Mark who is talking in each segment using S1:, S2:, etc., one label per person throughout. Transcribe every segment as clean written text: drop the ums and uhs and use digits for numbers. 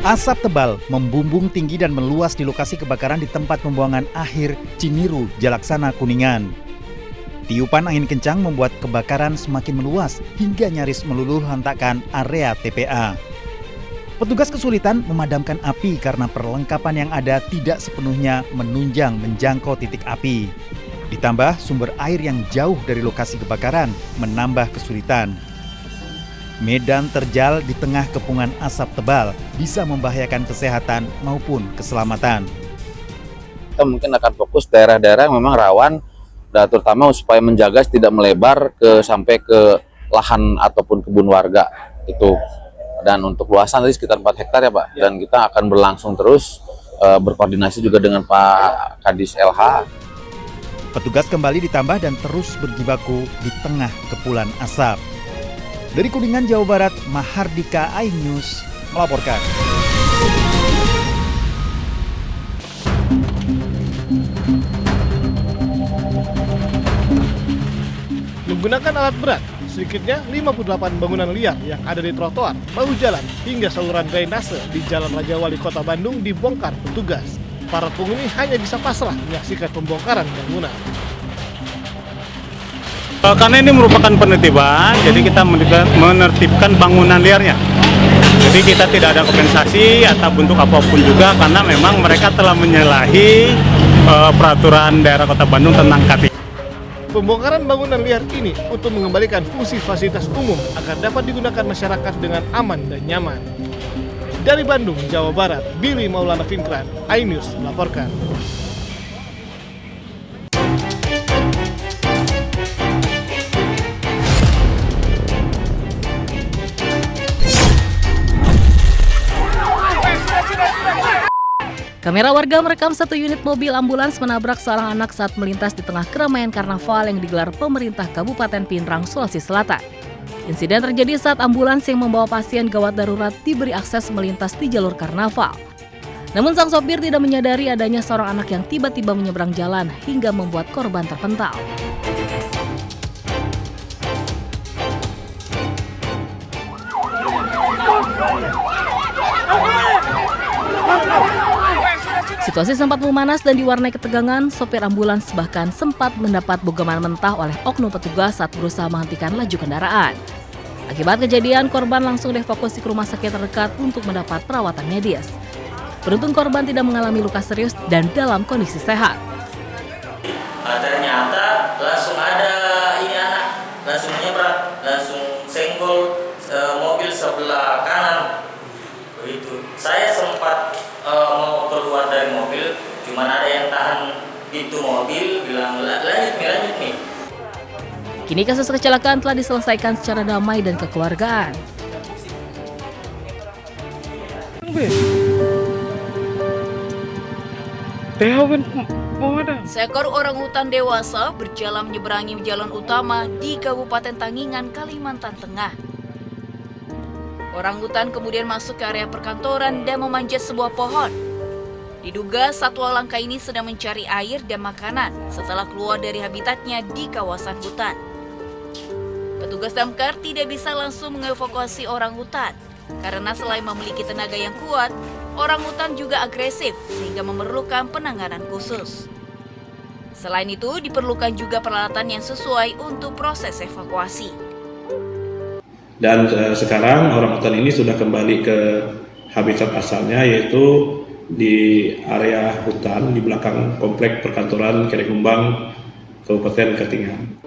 S1: Asap tebal membumbung tinggi dan meluas di lokasi kebakaran di tempat pembuangan akhir Ciniru, Jalaksana, Kuningan. Tiupan angin kencang membuat kebakaran semakin meluas hingga nyaris meluluh lantakkan area TPA. Petugas kesulitan memadamkan api karena perlengkapan yang ada tidak sepenuhnya menunjang menjangkau titik api. Ditambah sumber air yang jauh dari lokasi kebakaran menambah kesulitan. Medan terjal di tengah kepungan asap tebal bisa membahayakan kesehatan maupun keselamatan.
S2: Kita mungkin akan fokus daerah-daerah yang memang rawan, dan terutama supaya menjaga tidak melebar sampai ke lahan ataupun kebun warga itu. Dan untuk luasan tadi sekitar 4 hektar ya Pak. Dan kita akan berlangsung terus berkoordinasi juga dengan Pak Kadis LH.
S1: Petugas kembali ditambah dan terus berjibaku di tengah kepulan asap. Dari Kuningan, Jawa Barat, Mahardika iNews melaporkan.
S3: Menggunakan alat berat, sedikitnya 58 bangunan liar yang ada di trotoar, bahu jalan, hingga saluran drainase di Jalan Raja Wali Kota Bandung dibongkar petugas. Para penghuni hanya bisa pasrah menyaksikan pembongkaran bangunan.
S4: Karena ini merupakan penertiban, jadi kita menertibkan bangunan liarnya. Jadi kita tidak ada kompensasi atau bentuk apapun juga karena memang mereka telah menyalahi peraturan daerah Kota Bandung tentang KT.
S3: Pembongkaran bangunan liar ini untuk mengembalikan fungsi fasilitas umum agar dapat digunakan masyarakat dengan aman dan nyaman. Dari Bandung, Jawa Barat, Billy Maulana Finkran, iNews melaporkan.
S5: Kamera warga merekam satu unit mobil ambulans menabrak seorang anak saat melintas di tengah keramaian karnaval yang digelar pemerintah Kabupaten Pinrang, Sulawesi Selatan. Insiden terjadi saat ambulans yang membawa pasien gawat darurat diberi akses melintas di jalur karnaval. Namun sang sopir tidak menyadari adanya seorang anak yang tiba-tiba menyeberang jalan hingga membuat korban terpental. Situasi sempat memanas dan diwarnai ketegangan. Sopir ambulans bahkan sempat mendapat bogaman mentah oleh oknum petugas saat berusaha menghentikan laju kendaraan. Akibat kejadian, korban langsung dievakuasi ke rumah sakit terdekat untuk mendapat perawatan medis. Beruntung korban tidak mengalami luka serius dan dalam kondisi sehat.
S6: Ternyata langsung ada ini anak, langsung menyeberang, langsung senggol mobil sebelah kanan. Begitu. Saya sempat mau keluar dari mobil, cuman ada yang tahan pintu mobil, bilang lanjut nih.
S5: Kini kasus kecelakaan telah diselesaikan secara damai dan kekeluargaan.
S7: Seekor orangutan dewasa berjalan menyeberangi jalan utama di Kabupaten Tangingan, Kalimantan Tengah. Orangutan kemudian masuk ke area perkantoran dan memanjat sebuah pohon. Diduga satwa langka ini sedang mencari air dan makanan setelah keluar dari habitatnya di kawasan hutan. Petugas damkar tidak bisa langsung mengevakuasi orangutan karena selain memiliki tenaga yang kuat, orangutan juga agresif sehingga memerlukan penanganan khusus. Selain itu, diperlukan juga peralatan yang sesuai untuk proses evakuasi.
S8: Dan sekarang orangutan ini sudah kembali ke habitat asalnya, yaitu di area hutan di belakang komplek perkantoran Kerekumbang, Kabupaten Katingan.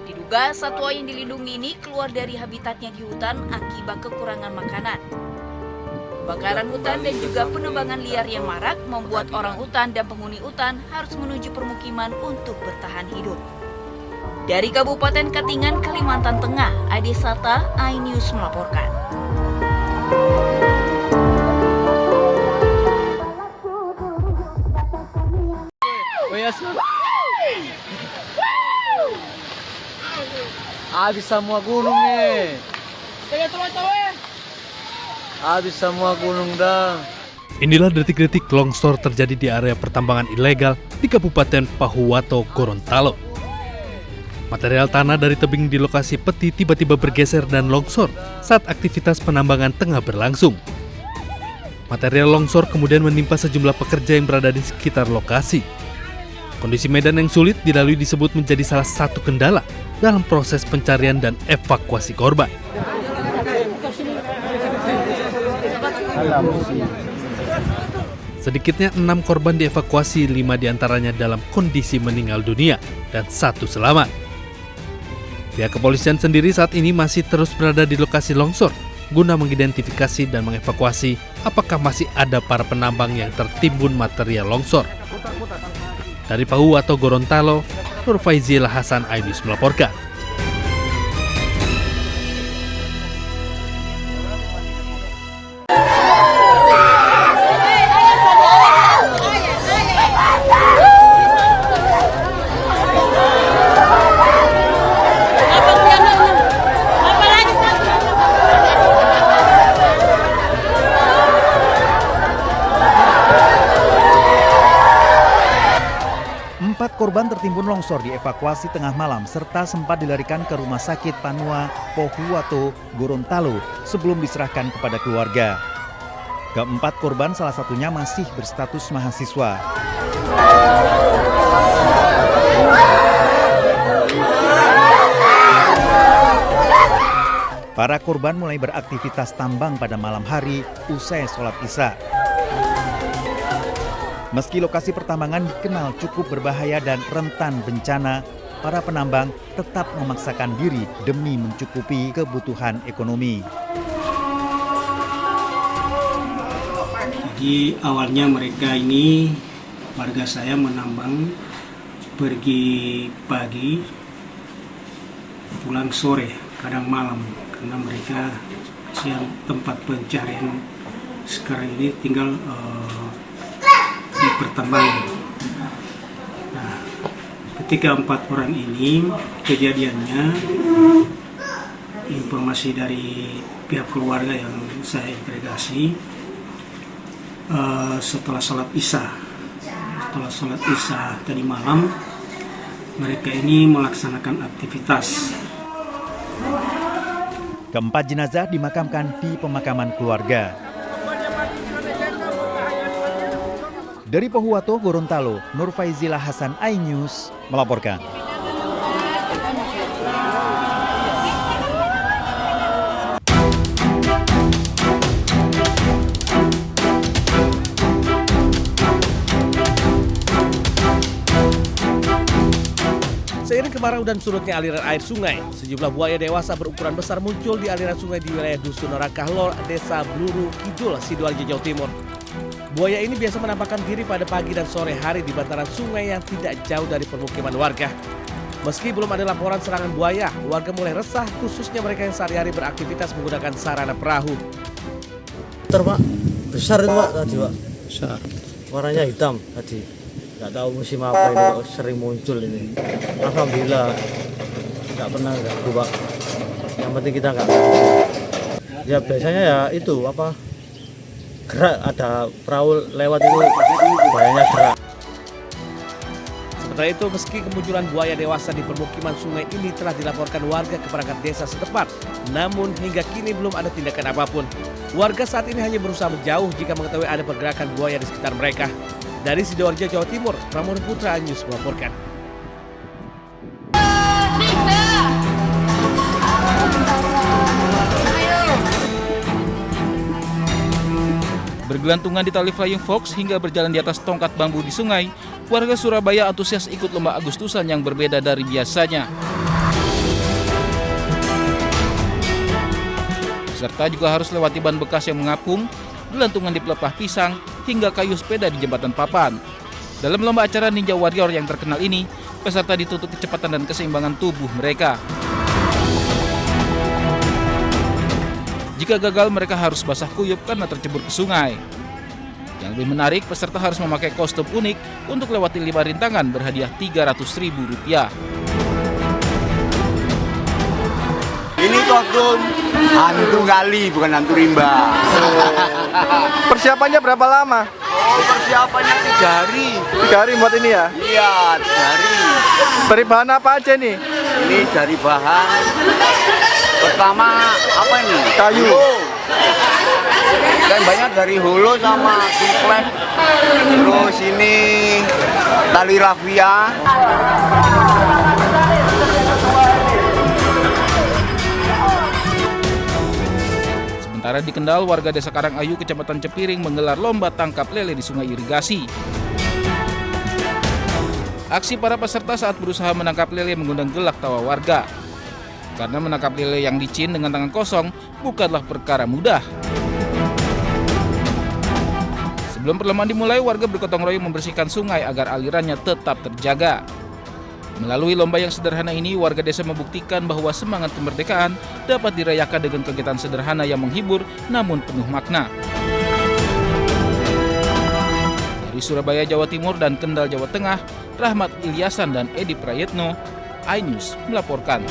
S7: Diduga satwa yang dilindungi ini keluar dari habitatnya di hutan akibat kekurangan makanan. Kebakaran hutan dan juga penebangan liar yang marak membuat orang hutan dan penghuni hutan harus menuju permukiman untuk bertahan hidup. Dari Kabupaten Katingan, Kalimantan Tengah, Adi Sata, iNews melaporkan.
S9: Habis semua gunung nih. Habis semua gunung dah.
S10: Inilah detik-detik longsor terjadi di area pertambangan ilegal di Kabupaten Pahuwato, Gorontalo. Material tanah dari tebing di lokasi peti tiba-tiba bergeser dan longsor saat aktivitas penambangan tengah berlangsung. Material longsor kemudian menimpa sejumlah pekerja yang berada di sekitar lokasi. Kondisi medan yang sulit dilalui disebut menjadi salah satu kendala dalam proses pencarian dan evakuasi korban. Sedikitnya 6 korban dievakuasi, 5 diantaranya dalam kondisi meninggal dunia dan 1 selamat. Pihak kepolisian sendiri saat ini masih terus berada di lokasi longsor guna mengidentifikasi dan mengevakuasi apakah masih ada para penambang yang tertimbun material longsor. Dari Pahuwato Gorontalo, Nur Faizil Hasan iNews melaporkan.
S1: Korban tertimbun longsor dievakuasi tengah malam serta sempat dilarikan ke Rumah Sakit Panua Pahuwato Gorontalo sebelum diserahkan kepada keluarga. Keempat korban salah satunya masih berstatus mahasiswa. Para korban mulai beraktivitas tambang pada malam hari usai sholat Isya. Meski lokasi pertambangan dikenal cukup berbahaya dan rentan bencana, para penambang tetap memaksakan diri demi mencukupi kebutuhan ekonomi.
S11: Jadi awalnya mereka ini, warga saya menambang pergi pagi, pulang sore, kadang malam, karena mereka siang tempat pencarian sekarang ini tinggal di pertambangan. Nah, ketika 4 orang ini kejadiannya, informasi dari pihak keluarga yang saya interogasi, setelah sholat Isya tadi malam, mereka ini melaksanakan aktivitas.
S1: Keempat jenazah dimakamkan di pemakaman keluarga. Dari Pahuwato Gorontalo, Nur Faizil Hasan iNews melaporkan.
S12: Seiring kemarau dan surutnya aliran air sungai, sejumlah buaya dewasa berukuran besar muncul di aliran sungai di wilayah Dusun Rakahlor, Desa Bluru Kidul, Sidoarjo, Jawa Timur. Buaya ini biasa menampakkan diri pada pagi dan sore hari di bantaran sungai yang tidak jauh dari permukiman warga. Meski belum ada laporan serangan buaya, warga mulai resah, khususnya mereka yang sehari-hari beraktivitas menggunakan sarana perahu.
S9: Pak, besar itu Pak tadi Pak. Besar. Warnanya hitam tadi. Nggak tahu musim apa ini kok sering muncul ini. Alhamdulillah nggak pernah ganggu Pak. Yang penting kita nggak ganggu. Ya biasanya ya itu apa? Gerak, ada perahu lewat itu buayanya gerak.
S12: Sementara itu, meski kemunculan buaya dewasa di permukiman sungai ini telah dilaporkan warga ke perangkat desa setempat, namun hingga kini belum ada tindakan apapun. Warga saat ini hanya berusaha menjauh jika mengetahui ada pergerakan buaya di sekitar mereka. Dari Sidoarjo, Jawa Timur, Pramono Putra iNews melaporkan.
S13: Bergelantungan di tali flying fox hingga berjalan di atas tongkat bambu di sungai, warga Surabaya antusias ikut lomba Agustusan yang berbeda dari biasanya. Peserta juga harus lewati ban bekas yang mengapung, gelantungan di pelepah pisang, hingga kayu sepeda di jembatan papan. Dalam lomba acara Ninja Warrior yang terkenal ini, peserta dituntut kecepatan dan keseimbangan tubuh mereka. Jika gagal, mereka harus basah kuyup karena tercebur ke sungai. Yang lebih menarik, peserta harus memakai kostum unik untuk lewati 5 rintangan berhadiah Rp300.000.
S14: Ini kostum hantu kali, bukan hantu rimba.
S15: Persiapannya berapa lama?
S14: Oh, persiapannya 3 hari.
S15: 3 hari buat ini ya?
S14: Iya, 3 hari.
S15: Dari bahan apa aja nih?
S14: Ini dari bahan pertama apa ini?
S15: Kayu.
S14: Dan banyak dari hulu sama suplek, terus ini tali rafia.
S13: Sementara di Kendal, warga Desa Karangayu, Kecamatan Cepiring menggelar lomba tangkap lele di sungai irigasi. Aksi para peserta saat berusaha menangkap lele mengundang gelak tawa warga. Karena menangkap lele yang licin dengan tangan kosong bukanlah perkara mudah. Sebelum perlombaan dimulai, warga bergotong royong membersihkan sungai agar alirannya tetap terjaga. Melalui lomba yang sederhana ini, warga desa membuktikan bahwa semangat kemerdekaan dapat dirayakan dengan kegiatan sederhana yang menghibur namun penuh makna. Dari Surabaya, Jawa Timur dan Kendal, Jawa Tengah, Rahmat Ilyasan dan Edi Prayetno, iNews melaporkan.